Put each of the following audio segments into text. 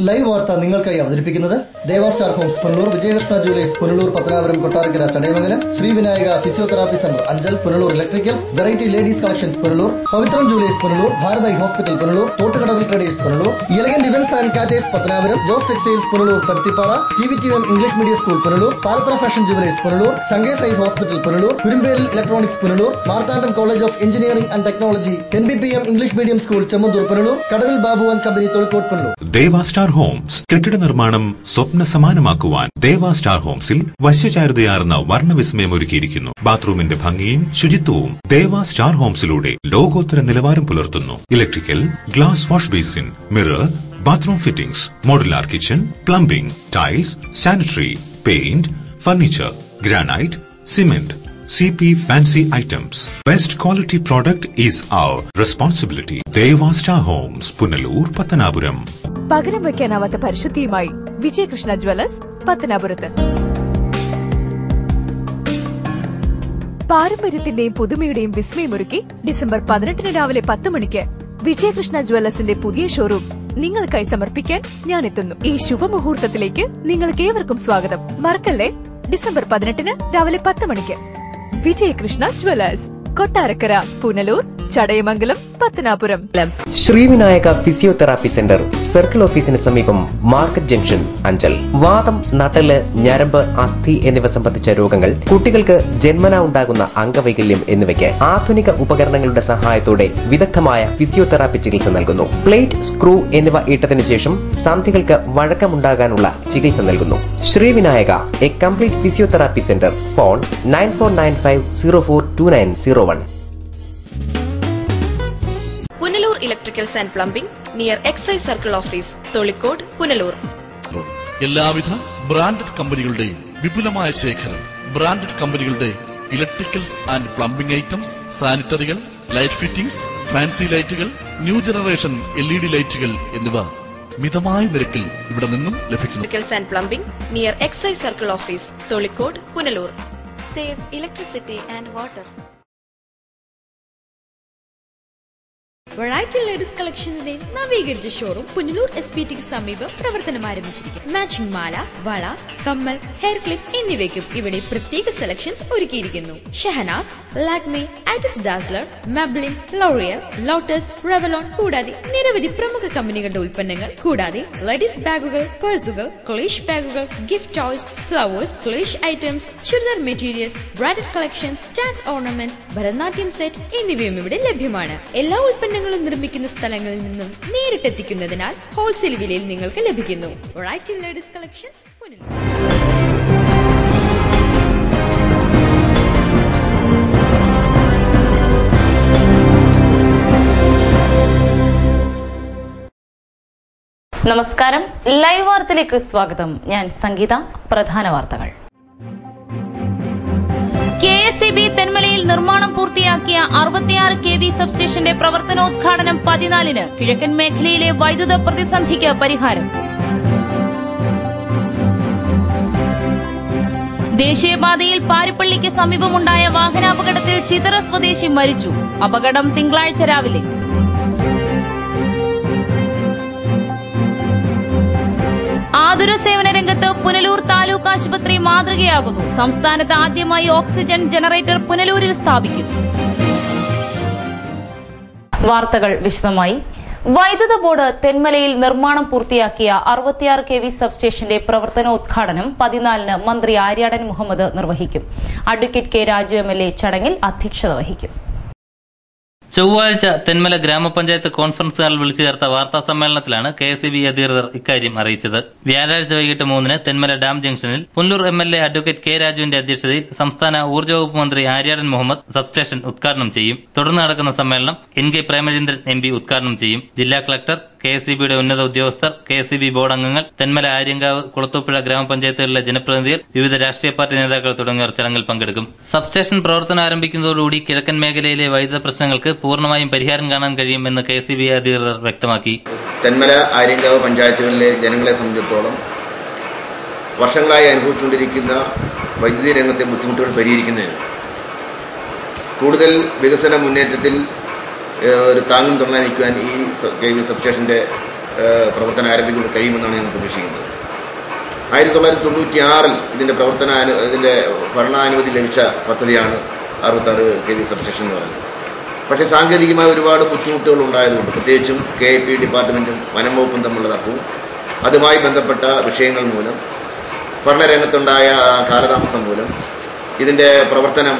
Live വാർത്ത നിങ്ങൾക്കായി അവതരിപ്പിക്കുന്നത് Deva star homes Punalur, Vijayakrishna jewellers Punalur, Pathanapuram, Kottarakkara, Chadayamangalam, Shri Vinayaka physiotherapy centre Anchal Punalur, electricals, variety ladies collections Punalur, Pavithram jewellers Punalur, Bharata hospital Punalur, Thottukadavil traders Punalur, elegant events and caterers Pathanapuram, Jose textiles Punalur, Paruthippara, TVTM English medium school Punalur, Palathara fashion jewellers Punalur, Shankar's eye hospital Punalur, Kurumberil electronics Punalur, Marthandam college of engineering and technology, NBPM English medium school Chemmanthoor Punalur, Kadavil Babu and company Thozhikode Punalur. Deva star homes കെട്ടിട നിർമ്മാണം സ്വപ്ന സമാനമാക്കുവാൻ ദേവാ star ഹോംസിൽ വശ്യചാരുതയാർന്ന വർണ്ണവിസ്മയം ഒരുക്കിയിരിക്കുന്നു. ബാത്റൂമിന്റെ ഭംഗിയും ശുചിത്വവും ദേവാ star ഹോംസിലൂടെ ലോകോത്തര നിലവാരം പുലർത്തുന്നു. Electrical, glass wash basin, mirror, bathroom fittings, modular kitchen, plumbing, tiles, sanitary, paint, furniture, granite, cement, CP fancy items. Best quality product is our responsibility. Deva Star Homes, Punalur, Pattanapuram. പകരം വയ്ക്കാനാവാത്ത പരിശുദ്ധിയുമായി Vijayakrishna Jewellers പത്തനാപുരത്ത്. പാരമ്പര്യത്തിന്റെയും പുതുമയുടെയും വിസ്മയമൊരുക്കി December 18 രാവിലെ 10 മണിക്ക് വിജയകൃഷ്ണ ജ്വല്ലേഴ്സിന്റെ പുതിയ showroom നിങ്ങൾക്കായി സമർപ്പിക്കാൻ ഞാൻ എത്തുന്നു. ഈ ശുഭമുഹൂർത്തത്തിലേക്ക് നിങ്ങൾക്ക് ഏവർക്കും സ്വാഗതം. മറക്കല്ലേ, ഡിസംബർ 18 രാവിലെ 10 മണിക്ക് Vijayakrishna Jewellers, Kottarakkara, Punalur, Chadayamangalam, Pathanapuram. Shri Vinayaka physiotherapy centre circle ഓഫീസിന് സമീപം മാർക്കറ്റ് ജംഗ്ഷൻ അഞ്ചൽ. വാദം, നട്ടല്, ഞരമ്പ്, അസ്ഥി എന്നിവ സംബന്ധിച്ച രോഗങ്ങൾ, കുട്ടികൾക്ക് ജന്മനാ ഉണ്ടാകുന്ന അംഗവൈകല്യം എന്നിവയ്ക്ക് ആധുനിക ഉപകരണങ്ങളുടെ സഹായത്തോടെ വിദഗ്ധമായ ഫിസിയോതെറാപ്പി ചികിത്സ നൽകുന്നു. പ്ലേറ്റ്, സ്ക്രൂ എന്നിവ ഇട്ടതിനു ശേഷം സന്ധികൾക്ക് വഴക്കമുണ്ടാകാനുള്ള ചികിത്സ നൽകുന്നു. Sree Vinayaka, a complete physiotherapy centre. Phone 9495042901. Punalur electricals and plumbing near excise circle office, Tholicode, Punalur. എല്ലാവിധ ബ്രാൻഡഡ് കമ്പനികളുടെയും വിപുലമായ ശേഖരം. ബ്രാൻഡഡ് കമ്പനികളുടെ ഇലക്ട്രിക്കൽസ് ആൻഡ് പ്ലംബിംഗ് ഐറ്റംസ്, സാനിറ്ററികൾ, ലൈറ്റ് ഫിറ്റിംഗ്സ്, ഫാൻസി ലൈറ്റുകൾ, ന്യൂ ജനറേഷൻ LED ലൈറ്റുകൾ എന്നിവ മിതമായ നിരക്കിൽ ഇവിടെ നിന്നും ലഭിക്കുന്നു. Electricals and plumbing near excise circle office, Tholicode, Punalur. Save electricity and water. Variety ladies കളക്ഷൻസിന്റെ നവീകരിച്ച ഷോറൂം പുനലൂർ SPTക്ക് സമീപം പ്രവർത്തനം ആരംഭിച്ചിരിക്കുന്നു. മാച്ചിങ് മാല, വള, കമ്മൽ, ഹെയർ ക്ലിപ്പ് എന്നിവയ്ക്കും ഇവിടെ പ്രത്യേക സെലക്ഷൻസ് ഒരുക്കിയിരിക്കുന്നു. ഷഹനാസ്, ലാക്മേ, ആറ്റിറ്റ്സ് dazzler, Maybelline, L'Oreal, Lotus, Revlon കൂടാതെ നിരവധി പ്രമുഖ കമ്പനികളുടെ ഉൽപ്പന്നങ്ങൾ, കൂടാതെ ലേഡീസ് ബാഗുകൾ, പേഴ്സുകൾ, ക്ലേഷ് ബാഗുകൾ, ഗിഫ്റ്റ് ടോയ്സ്, ഫ്ലവേഴ്സ്, ക്ലേഷ് items, churidar materials, bridal collections, dance ornaments, Bharatanatyam set എന്നിവയും ഇവിടെ ലഭ്യമാണ്. എല്ലാ ഉൽപ്പന്നങ്ങളും നിർമ്മിക്കുന്ന സ്ഥലങ്ങളിൽ നിന്നും നേരിട്ടെത്തിക്കുന്നതിനാൽ ഹോൾസെയിൽ വിലയിൽ നിങ്ങൾക്ക് ലഭിക്കുന്നു. Variety ladies collections, Punalur. നമസ്കാരം, ലൈവ് വാർത്തയിലേക്ക് സ്വാഗതം. ഞാൻ സംഗീത. പ്രധാന വാർത്തകൾ. KSEB തെന്മലയിൽ നിർമ്മാണം പൂർത്തിയാക്കിയ 66 kV സബ്സ്റ്റേഷന്റെ പ്രവർത്തനോദ്ഘാടനം 14-ന്. കിഴക്കൻ മേഖലയിലെ വൈദ്യുത പ്രതിസന്ധിക്ക് പരിഹാരം. ദേശീയപാതയിൽ പാരിപ്പള്ളിക്ക് സമീപമുണ്ടായ വാഹനാപകടത്തിൽ ചിതറ സ്വദേശി മരിച്ചു. അപകടം തിങ്കളാഴ്ച രാവിലെ. ആതുര സേവന രംഗത്ത് പുനലൂർ താലൂക്ക് ആശുപത്രി മാതൃകയാകുന്നു. സംസ്ഥാനത്ത് ആദ്യമായി ഓക്സിജൻ ജനറേറ്റർ പുനലൂരിൽ സ്ഥാപിക്കും. വാർത്തകൾ വിശദമായി. വൈദ്യുത ബോർഡ് തെന്മലയിൽ നിർമ്മാണം പൂർത്തിയാക്കിയ 66 kV സബ്സ്റ്റേഷന്റെ പ്രവർത്തനോദ്ഘാടനം 14-ന് മന്ത്രി ആര്യാടൻ മുഹമ്മദ് നിർവഹിക്കും. അഡ്വക്കേറ്റ് കെ രാജു MLA ചടങ്ങിൽ അധ്യക്ഷത വഹിക്കും. ചൊവ്വാഴ്ച തെന്മല ഗ്രാമപഞ്ചായത്ത് കോൺഫറൻസ് ഹാളിൽ വിളിച്ചു ചേർത്ത വാർത്താ സമ്മേളനത്തിലാണ് KSEB അധികൃതർ ഇക്കാര്യം അറിയിച്ചത്. വ്യാഴാഴ്ച വൈകിട്ട് 3-ന് തെന്മല ഡാം ജംഗ്ഷനിൽ പുനലൂർ MLA അഡ്വക്കേറ്റ് കെ രാജുവിന്റെ അധ്യക്ഷതയിൽ സംസ്ഥാന ഊർജ്ജ വകുപ്പ് മന്ത്രി ആര്യാടൻ മുഹമ്മദ് സബ്സ്റ്റേഷൻ ഉദ്ഘാടനം ചെയ്യും. തുടർന്ന് നടക്കുന്ന സമ്മേളനം NK പ്രേമചന്ദ്രൻ MP ഉദ്ഘാടനം ചെയ്യും. ജില്ലാ കളക്ടർ, KSEBയുടെ ഉന്നത ഉദ്യോഗസ്ഥർ, KSEB ബോർഡ് അംഗങ്ങൾ, തെന്മല, ആര്യങ്കാവ്, കുളത്തൂപ്പുഴ ഗ്രാമപഞ്ചായത്തുകളിലെ ജനപ്രതിനിധികൾ, വിവിധ രാഷ്ട്രീയ പാർട്ടി നേതാക്കൾ തുടങ്ങിയവർ ചടങ്ങിൽ പങ്കെടുക്കും. സബ്സ്റ്റേഷൻ പ്രവർത്തനം ആരംഭിക്കുന്നതോടുകൂടി കിഴക്കൻ മേഖലയിലെ വൈദ്യുത പ്രശ്നങ്ങൾക്ക് പൂർണ്ണമായും പരിഹാരം കാണാൻ കഴിയുമെന്ന് KSEB അധികൃതർ വ്യക്തമാക്കി. തെന്മല, ആര്യങ്കാവ് പഞ്ചായത്തുകളിലെ ജനങ്ങളെ സംബന്ധിച്ചിടത്തോളം വർഷങ്ങളായി അനുഭവിച്ചുകൊണ്ടിരിക്കുന്ന വൈദ്യുതി രംഗത്തെ ബുദ്ധിമുട്ടുകൾ പരിഹരിക്കുന്നതിന് കൂടുതൽ വികസന മുന്നേറ്റത്തിൽ ഒരു താങ്ങും തുണ നിൽക്കുവാൻ ഈ KV സബ്സ്റ്റേഷൻ്റെ പ്രവർത്തനം ആരംഭിക്കാൻ കഴിയുമെന്നാണ് ഞാൻ പ്രതീക്ഷിക്കുന്നത്. 1996 ഇതിൻ്റെ ഭരണാനുമതി ലഭിച്ച പദ്ധതിയാണ് 66 kV സബ്സ്റ്റേഷൻ എന്ന് പറയുന്നത്. പക്ഷേ സാങ്കേതികമായ ഒരുപാട് ബുദ്ധിമുട്ടുകൾ ഉണ്ടായതുകൊണ്ട്, പ്രത്യേകിച്ചും KIP ഡിപ്പാർട്ട്മെൻറ്റും വനം വകുപ്പും തമ്മിലുള്ള തർക്കവും അതുമായി ബന്ധപ്പെട്ട വിഷയങ്ങൾ മൂലം, ഭരണരംഗത്തുണ്ടായ കാലതാമസം മൂലം ഇതിൻ്റെ പ്രവർത്തനം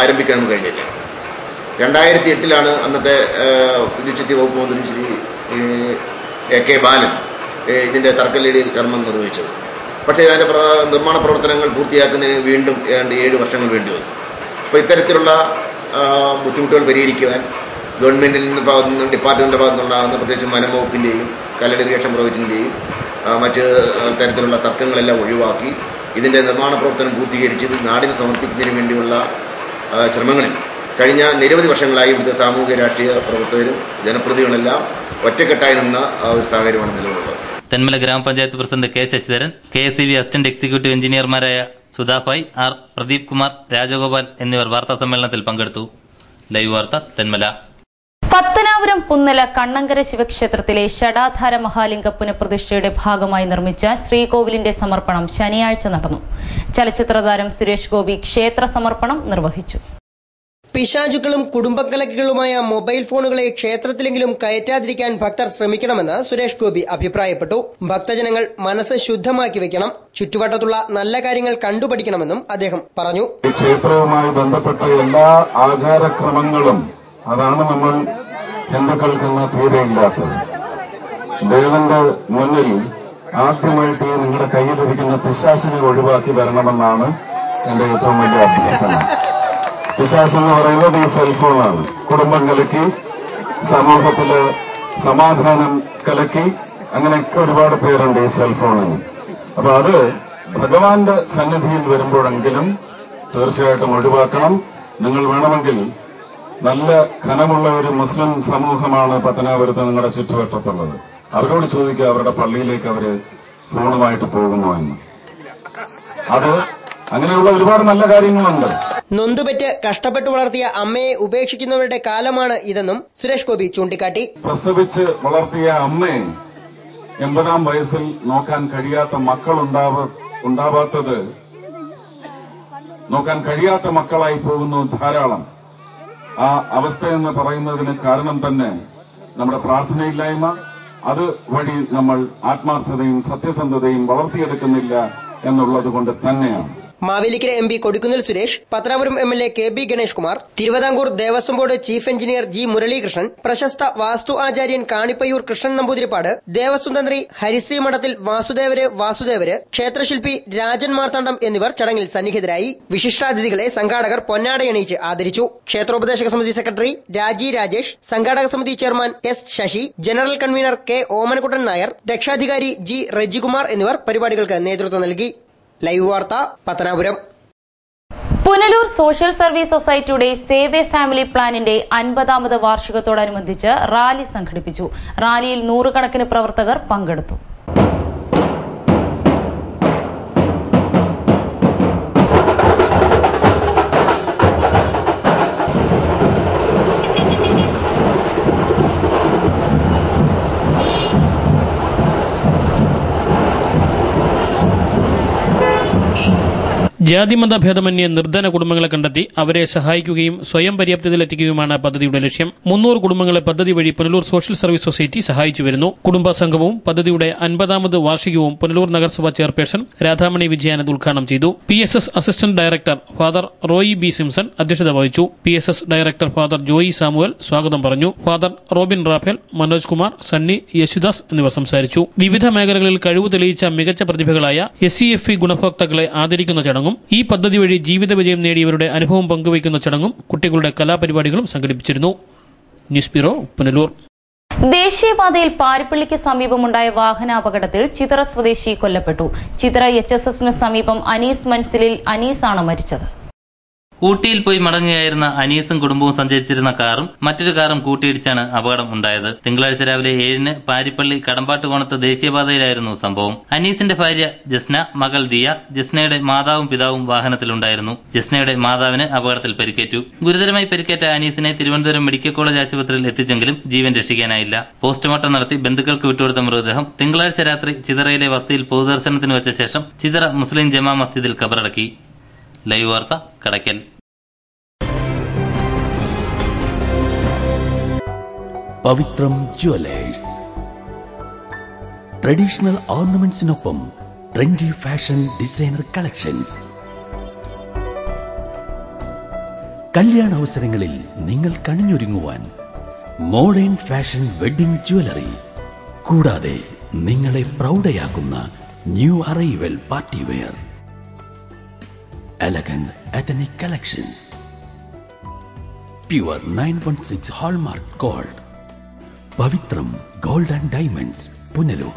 ആരംഭിക്കാൻ കഴിഞ്ഞില്ല. 2008 അന്നത്തെ വിദ്യുച്ഛക്തി വകുപ്പ് മന്ത്രി ശ്രീ AK ബാലൻ ഇതിൻ്റെ തറക്കല്ലിടയിൽ കർമ്മം നിർവഹിച്ചത്. പക്ഷേ അതിൻ്റെ നിർമ്മാണ പ്രവർത്തനങ്ങൾ പൂർത്തിയാക്കുന്നതിന് വീണ്ടും ഏതാണ്ട് 7 വർഷങ്ങൾ വേണ്ടി വന്നു. അപ്പോൾ ഇത്തരത്തിലുള്ള ബുദ്ധിമുട്ടുകൾ പരിഹരിക്കുവാൻ ഗവൺമെൻറ്റിൽ നിന്ന് ഡിപ്പാർട്ട്മെൻറ്റിൻ്റെ ഭാഗത്തുനിന്നുണ്ടാകുന്ന, പ്രത്യേകിച്ചും വനം വകുപ്പിൻ്റെയും കല്ലട് ഇറിഗേഷൻ പ്രോജക്റ്റിൻ്റെയും മറ്റ് തരത്തിലുള്ള തർക്കങ്ങളെല്ലാം ഒഴിവാക്കി ഇതിൻ്റെ നിർമ്മാണ പ്രവർത്തനം പൂർത്തീകരിച്ച് ഇത് നാടിന് സമർപ്പിക്കുന്നതിന് വേണ്ടിയുള്ള ശ്രമങ്ങളിൽ കഴിഞ്ഞ നിരവധി വർഷങ്ങളായി ഇവിടുത്തെ സാമൂഹിക രാഷ്ട്രീയ പ്രവർത്തകരും ജനപ്രതിനിധികളെല്ലാം ഒറ്റക്കെട്ടായി നിന്ന ഒരു സാഹചര്യമാണ് നിലവിലുള്ളത്. തെന്മല ഗ്രാമപഞ്ചായത്ത് president K Sasidharan, KSEB assistant executive എഞ്ചിനീയർമാരായ സുധാഭായ്, ആർ പ്രദീപ് കുമാർ, രാജഗോപാൽ എന്നിവർ വാർത്താ സമ്മേളനത്തിൽ പങ്കെടുത്തു. ലൈവ് വാർത്ത തെന്മല. പത്തനാപുരം പുന്നല കണ്ണങ്കര ശിവക്ഷേത്രത്തിലെ ഷഡാധാര മഹാലിംഗ പുനഃപ്രതിഷ്ഠയുടെ ഭാഗമായി നിർമ്മിച്ച ശ്രീകോവിലിന്റെ സമർപ്പണം ശനിയാഴ്ച നടന്നു. ചലച്ചിത്രതാരം സുരേഷ് ഗോപി ക്ഷേത്ര സമർപ്പണം നിർവഹിച്ചു. പിശാചുക്കളും കുടുംബക്കലക്കുകളുമായ മൊബൈൽ ഫോണുകളെ ക്ഷേത്രത്തിലെങ്കിലും കയറ്റാതിരിക്കാൻ ഭക്തർ ശ്രമിക്കണമെന്ന് സുരേഷ് ഗോപി അഭിപ്രായപ്പെട്ടു. ഭക്തജനങ്ങൾ മനസ്സ് ശുദ്ധമാക്കി വെക്കണം, ചുറ്റുവട്ടത്തുള്ള നല്ല കാര്യങ്ങൾ കണ്ടുപഠിക്കണമെന്നും അദ്ദേഹം പറഞ്ഞു. ക്ഷേത്രവുമായി ബന്ധപ്പെട്ട എല്ലാ ആചാരക്രമങ്ങളും അതാണ് നമ്മൾ ഹിന്ദുക്കൾക്കെന്ന് തീരെയില്ലാത്തത്. ദേവന്റെ മുന്നിൽ ആദ്യമായിട്ട് നിങ്ങളുടെ കയ്യിലിരിക്കുന്ന പിശാചിനെ ഒഴിവാക്കി വരണമെന്നാണ് എന്റെ ഏറ്റവും വലിയ അഭ്യർത്ഥന. പിശാച് എന്ന് പറയുന്നത് ഈ സെൽഫോണാണ്. കുടുംബം കലക്കി, സമൂഹത്തില് സമാധാനം കലക്കി, അങ്ങനെയൊക്കെ ഒരുപാട് പേരുണ്ട് ഈ സെൽഫോണിന്. അപ്പൊ അത് ഭഗവാന്റെ സന്നിധിയിൽ വരുമ്പോഴെങ്കിലും തീർച്ചയായിട്ടും ഒഴിവാക്കണം. നിങ്ങൾ വേണമെങ്കിൽ നല്ല ഘനമുള്ള ഒരു മുസ്ലിം സമൂഹമാണ് പത്തനാപുരത്ത് നിങ്ങളുടെ ചുറ്റുവട്ടത്തുള്ളത്. അവരോട് ചോദിക്കുക അവരുടെ പള്ളിയിലേക്ക് അവര് ഫോണുമായിട്ട് പോകുമോ എന്ന്. അത് അങ്ങനെയുള്ള ഒരുപാട് നല്ല കാര്യങ്ങളുണ്ട്. നൊന്തുപെറ്റ് കഷ്ടപ്പെട്ടു വളർത്തിയ അമ്മയെ ഉപേക്ഷിക്കുന്നവരുടെ കാലമാണ് ഇതെന്നും സുരേഷ് ഗോപി ചൂണ്ടിക്കാട്ടി. പ്രസവിച്ച് വളർത്തിയ അമ്മയെ 80-ാം വയസ്സിൽ നോക്കാൻ കഴിയാത്ത ഉണ്ടാവാത്തത് നോക്കാൻ കഴിയാത്ത മക്കളായി പോകുന്നു ധാരാളം. ആ അവസ്ഥയെന്ന് പറയുന്നതിന് കാരണം തന്നെ നമ്മുടെ പ്രാർത്ഥനയില്ലായ്മ, അത് വഴി നമ്മൾ ആത്മാർത്ഥതയും സത്യസന്ധതയും വളർത്തിയെടുക്കുന്നില്ല എന്നുള്ളത് കൊണ്ട് തന്നെയാണ്. Mavelikara MP Kodikunnil Suresh, Pathanapuram MLA KB Ganesh Kumar, Thiruvithamkoor Devaswom board chief engineer G Muralikrishnan, പ്രശസ്ത വാസ്തു ആചാര്യൻ കാണിപ്പയ്യൂർ കൃഷ്ണൻ നമ്പൂതിരിപ്പാട്, ദേവസ്വം തന്ത്രി ഹരിശ്രീ മഠത്തിൽ വാസുദേവര്, ക്ഷേത്രശില്പി രാജൻ മാർത്താണ്ഡം എന്നിവർ ചടങ്ങിൽ സന്നിഹിതരായി. വിശിഷ്ടാതിഥികളെ സംഘാടകർ പൊന്നാടയണിയിച്ച് ആദരിച്ചു. ക്ഷേത്രോപദേശക സമിതി സെക്രട്ടറി രാജി രാജേഷ്, സംഘാടക സമിതി chairman S Sasi, general convener K Omanakuttan Nair, രക്ഷാധികാരി G റെജികുമാർ എന്നിവർ പരിപാടികൾക്ക് നേതൃത്വം നൽകി. ലൈവ് വാർത്ത പത്തനാപുരം. പുനലൂർ സോഷ്യൽ സർവീസ് സൊസൈറ്റിയുടെ സേവ് എ ഫാമിലി പ്ലാനിന്റെ 50ാമത് വാർഷികത്തോടനുബന്ധിച്ച് റാലി സംഘടിപ്പിച്ചു. റാലിയിൽ 100 കണക്കിന് പ്രവർത്തകർ പങ്കെടുത്തു. ജാതിമത ഭേദമന്യേ നിർധന കുടുംബങ്ങളെ കണ്ടെത്തി അവരെ സഹായിക്കുകയും സ്വയം പര്യാപ്തതയിലെത്തിക്കുകയുമാണ് പദ്ധതിയുടെ ലക്ഷ്യം. 300 കുടുംബങ്ങളെ പദ്ധതി വഴി പുനലൂർ സോഷ്യൽ സർവീസ് സൊസൈറ്റി സഹായിച്ചു വരുന്നു. കുടുംബ സംഗമവും പദ്ധതിയുടെ 50ാമത് വാർഷികവും പുനലൂർ നഗരസഭാ ചെയർപേഴ്സൺ രാധാമണി വിജയാനന്ദ് ഉദ്ഘാടനം ചെയ്തു. PSS assistant director father Roy B Simson അധ്യക്ഷത വഹിച്ചു. PSS director father Joy Samuel സ്വാഗതം പറഞ്ഞു. Father Robin Raphael, Manoj Kumar, Sunny, Yesudas എന്നിവർ സംസാരിച്ചു. വിവിധ മേഖലകളിൽ കഴിവ് തെളിയിച്ച മികച്ച പ്രതിഭകളായ SCFE ഗുണഭോക്താക്കളെ ആദരിക്കുന്ന ചടങ്ങും ഈ പദ്ധതി വഴി ജീവിത വിജയം നേടിയവരുടെ അനുഭവം പങ്കുവയ്ക്കുന്ന ചടങ്ങും കുട്ടികളുടെ കലാപരിപാടികളും സംഘടിപ്പിച്ചിരുന്നു. News bureau, Punalur. ദേശീയപാതയിൽ പാരിപ്പള്ളിക്ക് സമീപമുണ്ടായ വാഹനാപകടത്തിൽ ചിതറ സ്വദേശി കൊല്ലപ്പെട്ടു. ചിതറ HSSന് സമീപം അനീസ് മൻസിലിൽ അനീസാണ് മരിച്ചത്. ഊട്ടിയിൽ പോയി മടങ്ങുകയായിരുന്ന അനീസും കുടുംബവും സഞ്ചരിച്ചിരുന്ന കാറും മറ്റൊരു കാറും കൂട്ടിയിടിച്ചാണ് അപകടം ഉണ്ടായത്. തിങ്കളാഴ്ച രാവിലെ 7-ന് പാരിപ്പള്ളി കടമ്പാട്ടുകോണത്ത് ദേശീയപാതയിലായിരുന്നു സംഭവം. അനീസിന്റെ ഭാര്യ ജസ്ന, മകൾ ദിയ, ജസ്നയുടെ മാതാവും പിതാവും വാഹനത്തിലുണ്ടായിരുന്നു. ജസ്നയുടെ മാതാവിന് അപകടത്തിൽ പരിക്കേറ്റു. ഗുരുതരമായി പരിക്കേറ്റ അനീസിനെ തിരുവനന്തപുരം മെഡിക്കൽ കോളേജ് ആശുപത്രിയിൽ എത്തിച്ചെങ്കിലും ജീവൻ രക്ഷിക്കാനായില്ല. പോസ്റ്റ്മോർട്ടം നടത്തി ബന്ധുക്കൾക്ക് വിട്ടുകൊടുത്ത മൃതദേഹം തിങ്കളാഴ്ച രാത്രി ചിതറയിലെ വസതിയിൽ പൊതുദർശനത്തിന് വെച്ച ശേഷം ചിതറ മുസ്ലിം ജമാ മസ്ജിദിൽ ഖബറടക്കി. ലൈവ് വാർത്ത, കടയ്ക്കൽ. പവിത്രം ജുവലേഴ്സ്. ട്രഡീഷണൽ ഓർണമെന്റ്സിനൊപ്പം ട്രെൻഡി ഫാഷൻ ഡിസൈനർ കളക്ഷൻസ്. കല്യാണ അവസരങ്ങളിൽ നിങ്ങൾ കണിഞ്ഞൊരുങ്ങുവാൻ മോഡേൺ ഫാഷൻ വെഡിംഗ് ജ്വല്ലറി, കൂടാതെ നിങ്ങളെ പ്രൗഢയാക്കുന്ന new arrival party wear, elegant ethnic collections, pure 916 hallmark gold. Pavithram gold and diamonds, Punalur.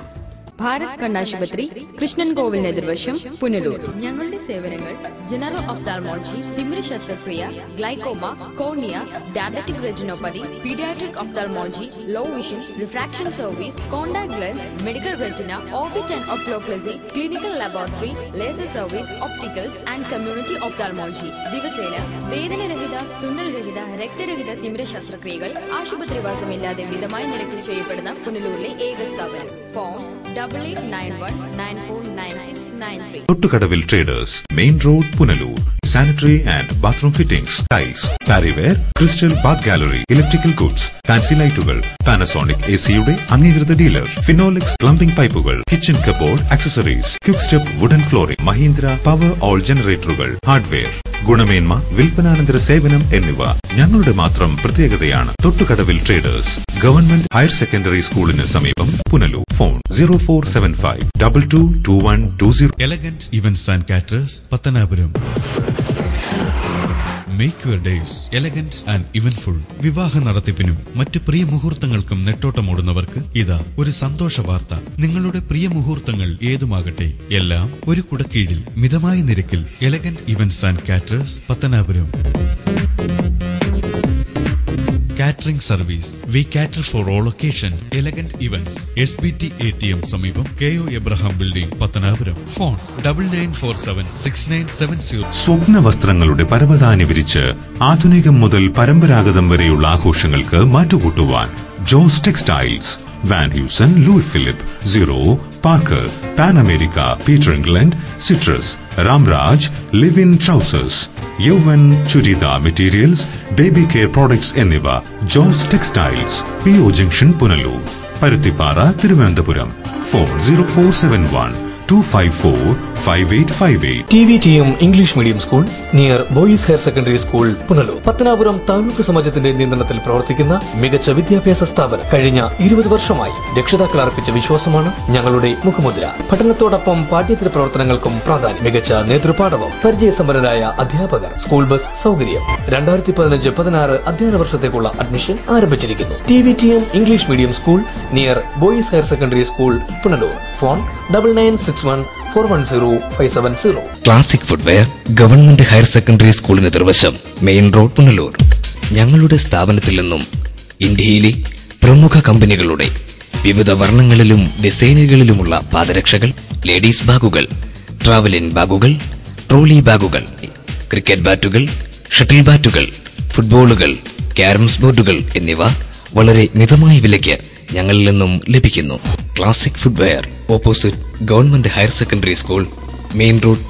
Bharat കണ്ണാശുപത്രി, കൃഷ്ണൻ കോവിലിന് എതിർവശം, പുനലൂർ. ഞങ്ങളുടെ സേവനങ്ങൾ ജനറൽ ഒഫ്താൽമോളജി, തിമിര ശസ്ത്രക്രിയ, glaucoma, cornea, diabetic retinopathy, paediatric ophthalmology, low vision, refraction service, contact lens, medical retina, orbit and oculoplasty, clinical laboratory, laser service, opticals and community ophthalmology. ദിവസേന വേദനരഹിത, തുന്നൽരഹിത, രക്തരഹിത തിമിര ശസ്ത്രക്രിയകൾ ആശുപത്രിവാസമില്ലാതെ മിതമായ നിരക്കിൽ ചെയ്യപ്പെടുന്ന പുനലൂരിലെ ഏക സ്ഥാപനം. Phone 8891949693. Thottukadavil traders, main road, Punalur. Sanitary and bathroom fittings, tiles, Parryware, crystal bath gallery, electrical goods, fancy ലൈറ്റുകൾ, പാനസോണിക് എസിയുടെ അംഗീകൃത ഡീലർ, ഫിനോലിക്സ് പ്ലംബിംഗ് പൈപ്പുകൾ, kitchen cupboard accessories, quick step wooden flooring, Mahindra Powerol ജനറേറ്ററുകൾ, ഹാർഡ്വെയർ, ഗുണമേന്മ, വിൽപ്പനാനന്തര സേവനം എന്നിവ ഞങ്ങളുടെ മാത്രം പ്രത്യേകതയാണ്. Thottukadavil traders, government higher secondary സ്കൂളിന് സമീപം, Punalur. Phone 0475222120. Elegant events and caterers, Pathanapuram. Make your days elegant and eventful. വിവാഹ നടത്തിപ്പിനും മറ്റ് പ്രിയ മുഹൂർത്തങ്ങൾക്കും നെട്ടോട്ടമോടുന്നവർക്ക് ഇതാ ഒരു സന്തോഷ വാർത്ത. നിങ്ങളുടെ പ്രിയ മുഹൂർത്തങ്ങൾ ഏതുമാകട്ടെ, എല്ലാം ഒരു കുടക്കീഴിൽ മിതമായ നിരക്കിൽ. Elegant events and caterers, Pathanapuram. Catering service. We cater for all occasion. എലഗന്റ് ഇവന്റ്സ്, SBT ATM സമീപം, KO Abraham building, Pathanapuram. Phone 99476970. സ്വപ്ന വസ്ത്രങ്ങളുടെ പരവതാനി വിരിച്ച് ആധുനികം മുതൽ പരമ്പരാഗതം വരെയുള്ള ആഘോഷങ്ങൾക്ക് മാറ്റുകൂട്ടുവാൻ Jose textiles, Van Heusen, Louis Philippe, zero, Parker, Pan America, Peter England, Citrus, Ramraj, Livin trousers, യൗവൻ churidar materials, baby care products എന്നിവ. Jose textiles, PO junction, Punalur. Paruthippara, Thiruvananthapuram. Phone 0471-254-5858. TVTM English medium school near boys higher secondary school, Punalur. Pathanapuram taluk സമാജത്തിന്റെ നിയന്ത്രണത്തിൽ പ്രവർത്തിക്കുന്ന മികച്ച വിദ്യാഭ്യാസ സ്ഥാപനം. കഴിഞ്ഞ 20 വർഷമായി രക്ഷിതാക്കൾ അർപ്പിച്ച വിശ്വാസമാണ് ഞങ്ങളുടെ മുഖമുദ്ര. പഠനത്തോടൊപ്പം പാഠ്യേതര പ്രവർത്തനങ്ങൾക്കും പ്രാധാന്യം. മികച്ച നേതൃപാഠവും പരിചയസമ്പന്നരായ അധ്യാപകർ, സ്കൂൾ ബസ് സൗകര്യം. 2015-16 അധ്യയന വർഷത്തേക്കുള്ള അഡ്മിഷൻ ആരംഭിച്ചിരിക്കുന്നു. TVTM English medium school near boys higher secondary school, Punalur. Phone 9961410570. Classic footwear, government higher secondary സ്കൂളിന് എതിർവശം, മെയിൻ റോഡ്, പുനലൂർ. ഞങ്ങളുടെ സ്ഥാപനത്തിൽ നിന്നും ഇന്ത്യയിലെ പ്രമുഖ കമ്പനികളുടെ വിവിധ വർണ്ണങ്ങളിലും ഡിസൈനുകളിലുമുള്ള പാദരക്ഷകൾ, ലേഡീസ് ബാഗുകൾ, ട്രാവലിൻ ബാഗുകൾ, ട്രോളി ബാഗുകൾ, ക്രിക്കറ്റ് ബാറ്റുകൾ, ഷട്ടിൽ ബാറ്റുകൾ, ഫുട്ബോളുകൾ, ക്യാരംസ് ബോർഡുകൾ എന്നിവ വളരെ മിതമായ വിലയ്ക്ക് ഞങ്ങളിൽ നിന്നും ലഭിക്കുന്നു. Classic footwear, opposite government higher secondary school, main road,